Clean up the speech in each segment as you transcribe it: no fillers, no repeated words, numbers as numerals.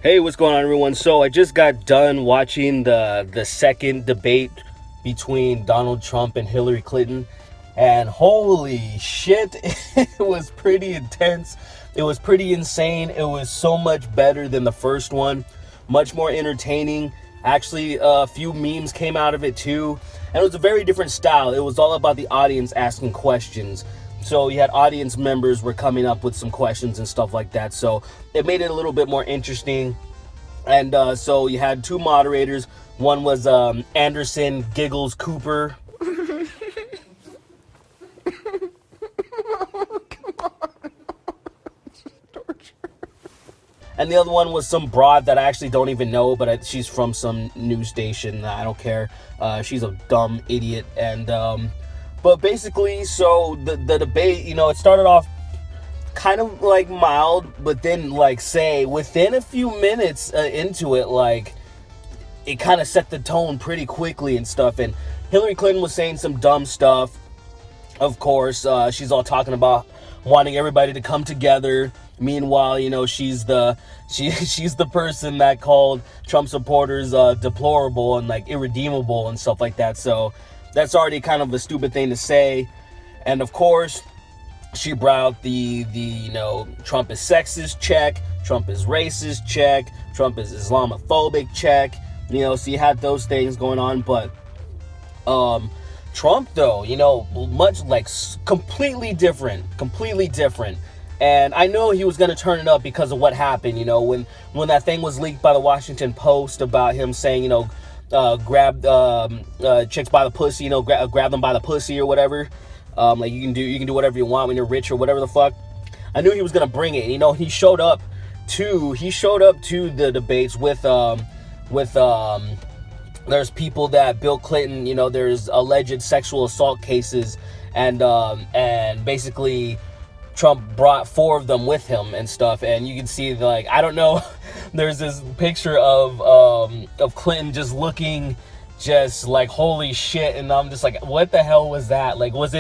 Hey, what's going on, everyone? So I just got done watching the second debate between Donald Trump and Hillary Clinton, and holy shit, it was pretty intense. It was pretty insane. It was so much better than the first one, much more entertaining. Actually, a few memes came out of it too, and it was a very different style. It was all about the audience asking questions. So you had audience members were coming up with some questions and stuff like that. So it made it a little bit more interesting. And so you had two moderators. One was Anderson Giggles Cooper. And the other one was some broad that I actually don't even know, but she's from some news station. I don't care. She's a dumb idiot. And but basically, so the debate, it started off kind of like mild, but then like say within a few minutes into it, like it kind of set the tone pretty quickly and stuff. And Hillary Clinton was saying some dumb stuff. Of course, she's all talking about wanting everybody to come together. Meanwhile, she's the person that called Trump supporters deplorable and like irredeemable and stuff like that. So that's already kind of a stupid thing to say. And of course, she brought out the Trump is sexist check, Trump is racist check, Trump is Islamophobic check. So you had those things going on, but Trump though, much like completely different. And I know he was going to turn it up because of what happened, when that thing was leaked by the Washington Post about him saying, grab chicks by the pussy, grab them by the pussy or whatever. Like you can do whatever you want when you're rich or whatever the fuck. I knew he was going to bring it. He showed up to the debates with there's people that Bill Clinton, there's alleged sexual assault cases, and basically Trump brought 4 of them with him and stuff. And you can see, like, I don't know, there's this picture of Clinton just looking just like holy shit, and I'm just like, what the hell was that? Like, was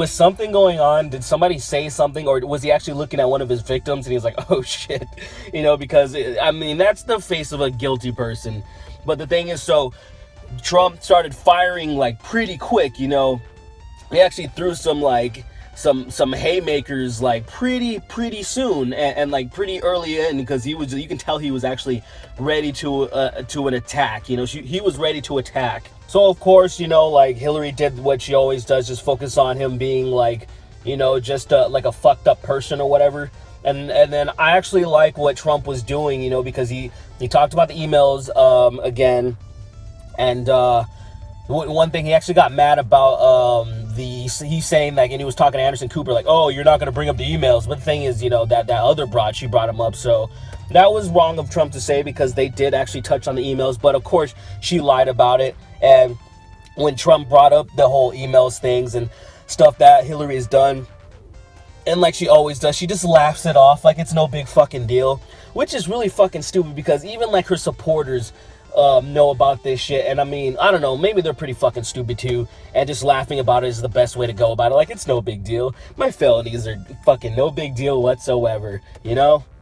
something going on? Did somebody say something, or was he actually looking at one of his victims and he was like, oh shit, because that's the face of a guilty person. But the thing is, so Trump started firing like pretty quick. He actually threw some haymakers like pretty soon, and like pretty early in, because you can tell he was actually ready to an attack. He was ready to attack. So of course, like Hillary did what she always does, just focus on him being like, just like a fucked up person or whatever. And then I actually like what Trump was doing, because he talked about the emails again, and one thing he actually got mad about, he's saying, like, and he was talking to Anderson Cooper, like, oh, you're not going to bring up the emails. But the thing is, that other broad, she brought him up. So that was wrong of Trump to say, because they did actually touch on the emails. But of course, she lied about it. And when Trump brought up the whole emails things and stuff that Hillary has done, and like she always does, she just laughs it off like it's no big fucking deal, which is really fucking stupid, because even like her supporters know about this shit. And I don't know, maybe they're pretty fucking stupid too, and just laughing about it is the best way to go about it. Like, it's no big deal. My felonies are fucking no big deal whatsoever,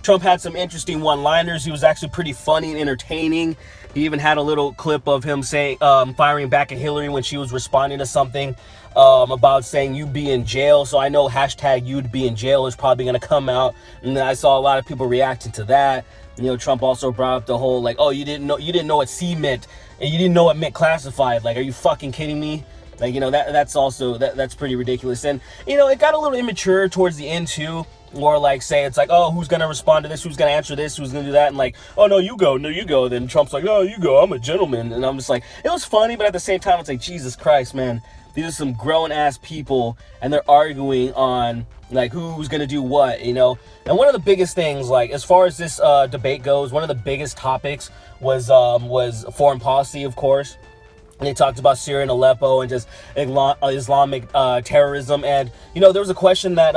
Trump had some interesting one-liners. He was actually pretty funny and entertaining. He even had a little clip of him saying, firing back at Hillary when she was responding to something about saying you'd be in jail. So I know hashtag you'd be in jail is probably going to come out, and I saw a lot of people reacting to that. Trump also brought up the whole, like, oh, you didn't know what C meant, and you didn't know what meant classified. Like, are you fucking kidding me? Like, that's also that's pretty ridiculous. And it got a little immature towards the end too. Or like say it's like, oh, who's gonna respond to this, who's gonna answer this, who's gonna do that, and like, oh no, you go. Then Trump's like, oh, you go, I'm a gentleman. And I'm just like, it was funny, but at the same time it's like, Jesus Christ, man, these are some grown ass people, and they're arguing on like who's gonna do what. And one of the biggest things, like, as far as this debate goes, one of the biggest topics was foreign policy, of course. And they talked about Syria and Aleppo and just Islamic terrorism. And, there was a question that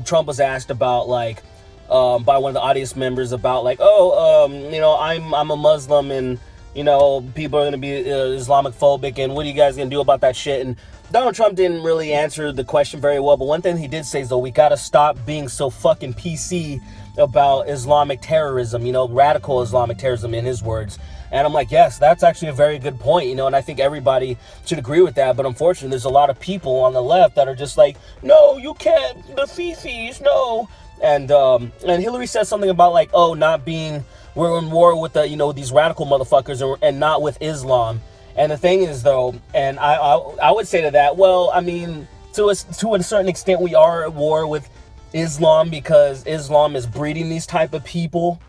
Trump was asked about, like, by one of the audience members about, like, I'm a Muslim, and people are going to be Islamophobic, and what are you guys going to do about that shit? And Donald Trump didn't really answer the question very well, but one thing he did say is, though, we got to stop being so fucking PC about Islamic terrorism, radical Islamic terrorism, in his words. And I'm like, yes, that's actually a very good point, and I think everybody should agree with that. But unfortunately, there's a lot of people on the left that are just like, no, you can't, the Fifis, no. And Hillary says something about like, oh, not being, we're in war with the, these radical motherfuckers and not with Islam. And the thing is, though, and I would say to that, well, I mean, to a certain extent, we are at war with Islam because Islam is breeding these type of people.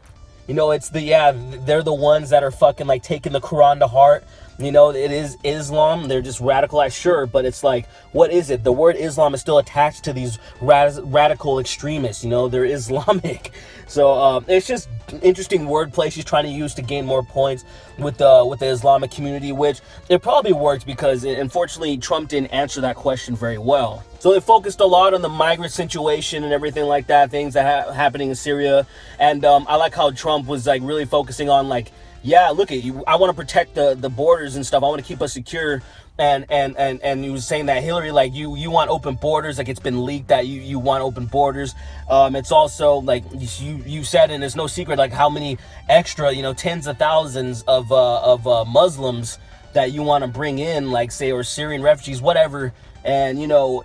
They're the ones that are fucking like taking the Quran to heart. It is Islam. They're just radicalized, sure, but it's like, what is it? The word Islam is still attached to these radical extremists. They're Islamic. So it's just interesting wordplay she's trying to use to gain more points with the Islamic community, which it probably works because unfortunately Trump didn't answer that question very well. So they focused a lot on the migrant situation and everything like that, things that happening in Syria, and I like how Trump was like really focusing on like, yeah, look at you. I want to protect the borders and stuff. I want to keep us secure. And he was saying that Hillary, like, you want open borders, like it's been leaked that you want open borders. It's also like you said, and it's no secret, like how many extra, tens of thousands of Muslims that you want to bring in, like say, or Syrian refugees, whatever. And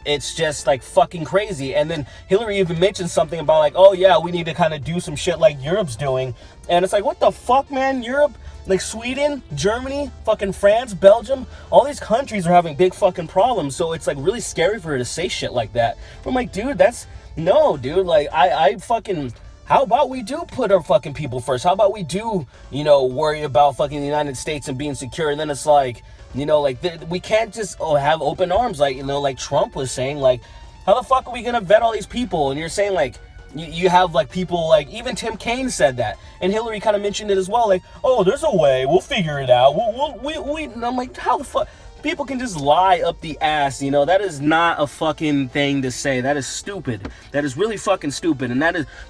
it's just like fucking crazy. And then Hillary even mentioned something about like, oh yeah, we need to kind of do some shit like Europe's doing. And it's like, what the fuck, man? Europe, like Sweden, Germany, fucking France, Belgium, all these countries are having big fucking problems. So it's like really scary for her to say shit like that. I'm like, dude, like I fucking, how about we do put our fucking people first? How about we do, worry about fucking the United States and being secure? And then it's like, we can't just have open arms, like Trump was saying, like, how the fuck are we gonna vet all these people? And you're saying like, you have like people like, even Tim Kaine said that, and Hillary kind of mentioned it as well, like, oh, there's a way, we'll figure it out, and I'm like, how the fuck? People can just lie up the ass, that is not a fucking thing to say. That is stupid. That is really fucking stupid, and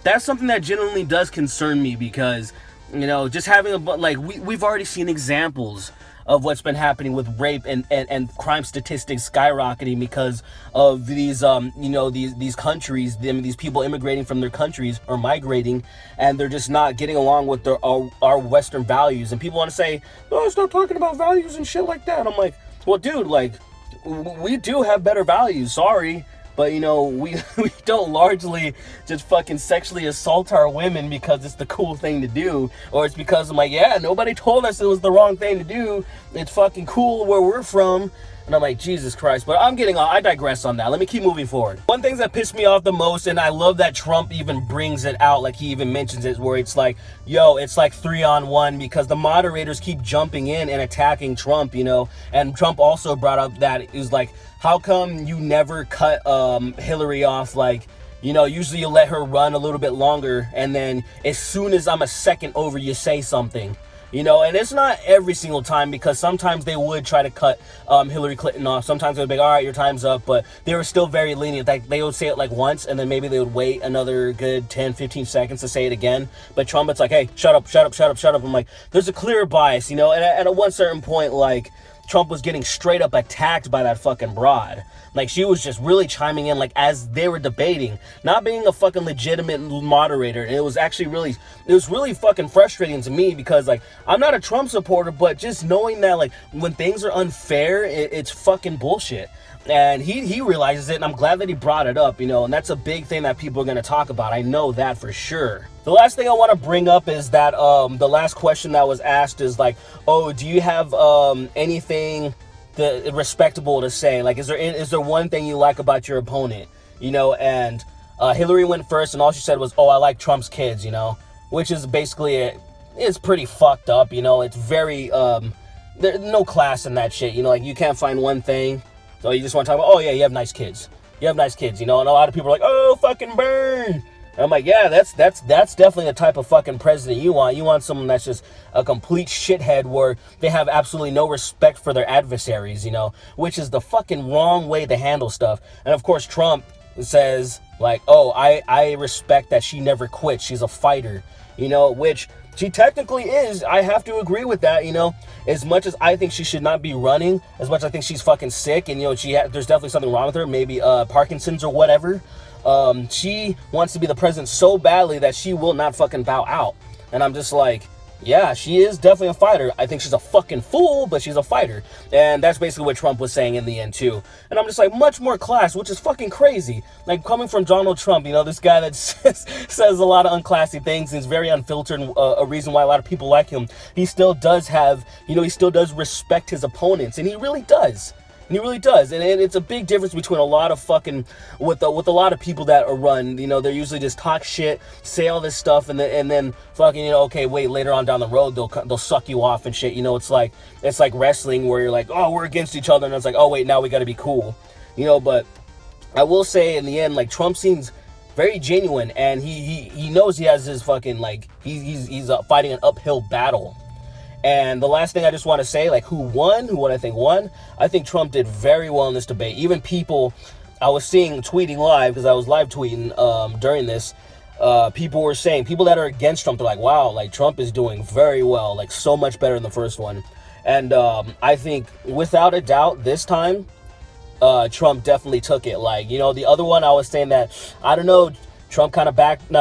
that's something that genuinely does concern me because, just having we've already seen examples of what's been happening with rape and crime statistics skyrocketing because of these these countries, these people immigrating from their countries or migrating, and they're just not getting along with our Western values. And people want to say, oh, stop talking about values and shit like that. I'm like, well, dude, like, we do have better values, sorry. But, we don't largely just fucking sexually assault our women because it's the cool thing to do. Or it's because I'm like, yeah, nobody told us it was the wrong thing to do. It's fucking cool where we're from. And I'm like, Jesus Christ. But I digress on that. Let me keep moving forward. One thing that pissed me off the most, and I love that Trump even brings it out, like he even mentions it, where it's like, yo, it's like 3-on-1 because the moderators keep jumping in and attacking Trump, And Trump also brought up that it was like, how come you never cut Hillary off? Like, usually you let her run a little bit longer, and then as soon as I'm a second over, you say something. And it's not every single time, because sometimes they would try to cut Hillary Clinton off. Sometimes they would be like, all right, your time's up, but they were still very lenient. Like, they would say it like once, and then maybe they would wait another good 10, 15 seconds to say it again. But Trump, it's like, hey, shut up. I'm like, there's a clear bias, and at one certain point, like, Trump was getting straight up attacked by that fucking broad. Like, she was just really chiming in, like, as they were debating, not being a fucking legitimate moderator. And it was really fucking frustrating to me because, like, I'm not a Trump supporter, but just knowing that, like, when things are unfair, it's fucking bullshit. And he realizes it, and I'm glad that he brought it up, and that's a big thing that people are going to talk about. I know that for sure. The last thing I want to bring up is that the last question that was asked is like, oh, do you have anything respectable to say? Like, is there one thing you like about your opponent? And Hillary went first, and all she said was, oh, I like Trump's kids, which is basically it's pretty fucked up, it's very there's no class in that shit, like, you can't find one thing. So you just want to talk about, oh yeah, you have nice kids, and a lot of people are like, oh, fucking burn. And I'm like, yeah, that's definitely the type of fucking president you want. You want someone that's just a complete shithead where they have absolutely no respect for their adversaries, which is the fucking wrong way to handle stuff. And of course, Trump says like, oh, I respect that she never quit. She's a fighter, which She technically is. I have to agree with that, you know. As much as I think she should not be running, as much as I think she's fucking sick, and, you know, there's definitely something wrong with her, maybe Parkinson's or whatever. She wants to be the president so badly that she will not fucking bow out. And I'm just like, yeah, she is definitely a fighter. I think she's a fucking fool, but she's a fighter. And that's basically what Trump was saying in the end, too. And I'm just like, much more class, which is fucking crazy. Like, coming from Donald Trump, you know, this guy that says a lot of unclassy things and is very unfiltered, a reason why a lot of people like him. He still does have, you know, he still does respect his opponents. And he really does. And he really does. And it's a big difference between a lot of fucking, with a lot of people that are run, you know, they're usually just talk shit, say all this stuff, and then fucking, you know, okay, wait, later on down the road, they'll suck you off and shit. You know, it's like wrestling where you're like, oh, we're against each other. And it's like, oh, wait, now we got to be cool. You know, but I will say in the end, like, Trump seems very genuine, and he knows he has his fucking, like, he's fighting an uphill battle. And the last thing I just want to say, like, who I think won, I think Trump did very well in this debate. Even people I was seeing tweeting live, because I was live tweeting during this, people were saying, people that are against Trump, they're like, wow, like, Trump is doing very well, like, so much better than the first one. And I think, without a doubt, this time, Trump definitely took it. Like, you know, the other one, I was saying that, I don't know, Trump kind of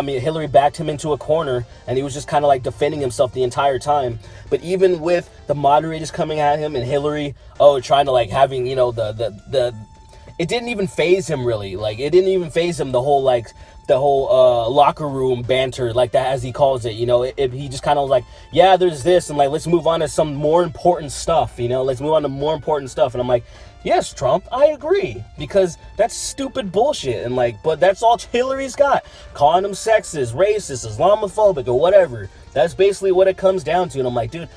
Hillary backed him into a corner, and he was just kind of like defending himself the entire time. But even with the moderators coming at him and Hillary, trying to, like, having, you know, it didn't even faze him, really. Like, it didn't even faze him, the whole locker room banter, like that, as he calls it. You know, he just kind of was like, yeah, there's this, and, like, let's move on to some more important stuff, you know, let's move on to more important stuff. And I'm like, yes, Trump, I agree, because that's stupid bullshit. And, like, but that's all Hillary's got, calling him sexist, racist, Islamophobic, or whatever. That's basically what it comes down to. And I'm like, dude,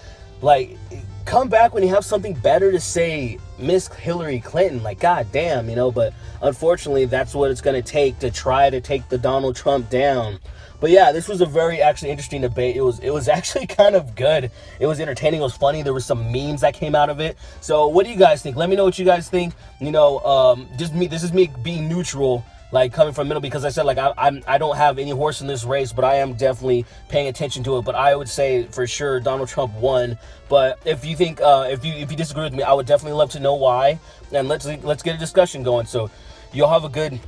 like, come back when you have something better to say, Miss Hillary Clinton. Like, goddamn, you know. But unfortunately, that's what it's going to take to try to take the Donald Trump down. But yeah, this was a very actually interesting debate. It was actually kind of good. It was entertaining. It was funny. There were some memes that came out of it. So what do you guys think? Let me know what you guys think. You know, just me. This is me being neutral, like, coming from middle, because I said, like, I don't have any horse in this race, but I am definitely paying attention to it. But I would say for sure Donald Trump won. But if you think if you disagree with me, I would definitely love to know why, and let's get a discussion going. So you'll have a good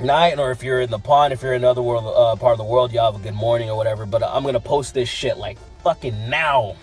night, or if you're in the pond, if you're in another world part of the world, y'all have a good morning or whatever. But I'm gonna post this shit like fucking now.